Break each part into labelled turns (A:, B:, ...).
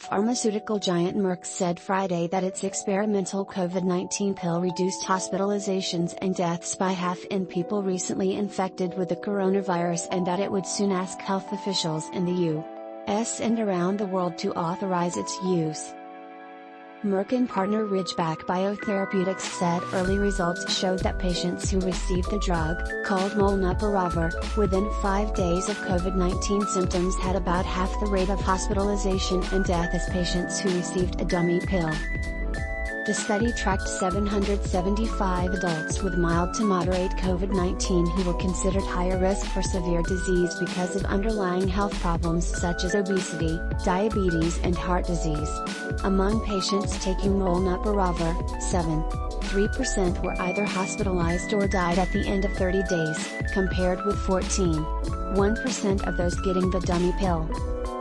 A: Pharmaceutical giant Merck said Friday that its experimental COVID-19 pill reduced hospitalizations and deaths by half in people recently infected with the coronavirus, and that it would soon ask health officials in the U.S. and around the world to authorize its use. Merck and partner Ridgeback Biotherapeutics said early results showed that patients who received the drug, called molnupiravir, within 5 days of COVID-19 symptoms had about half the rate of hospitalization and death as patients who received a dummy pill. The study tracked 775 adults with mild to moderate COVID-19 who were considered higher risk for severe disease because of underlying health problems such as obesity, diabetes and heart disease. Among patients taking molnupiravir, 7.3% were either hospitalized or died at the end of 30 days, compared with 14.1% of those getting the dummy pill.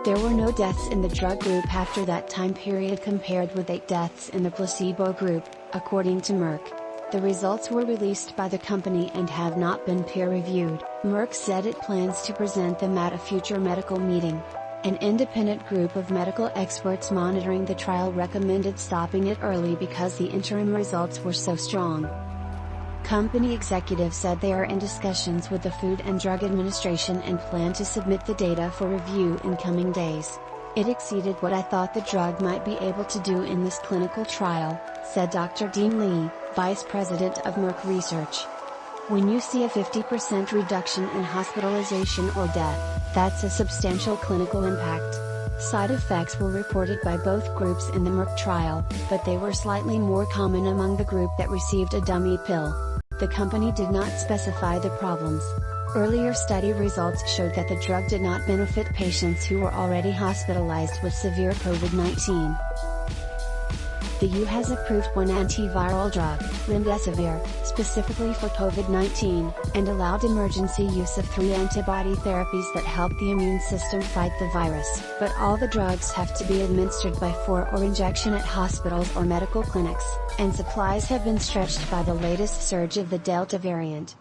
A: There were no deaths in the drug group after that time period compared with 8 deaths in the placebo group, according to Merck. The results were released by the company and have not been peer-reviewed. Merck said it plans to present them at a future medical meeting. An independent group of medical experts monitoring the trial recommended stopping it early because the interim results were so strong. Company executives said they are in discussions with the Food and Drug Administration and plan to submit the data for review in coming days. It exceeded what I thought the drug might be able to do in this clinical trial, said Dr. Dean Lee, Vice President of Merck Research. When you see a 50% reduction in hospitalization or death, that's a substantial clinical impact. Side effects were reported by both groups in the Merck trial, but they were slightly more common among the group that received a dummy pill. The company did not specify the problems. Earlier study results showed that the drug did not benefit patients who were already hospitalized with severe COVID-19. The EU has approved one antiviral drug, remdesivir, specifically for COVID-19, and allowed emergency use of 3 antibody therapies that help the immune system fight the virus. But all the drugs have to be administered by 4 or injection at hospitals or medical clinics, and supplies have been stretched by the latest surge of the Delta variant.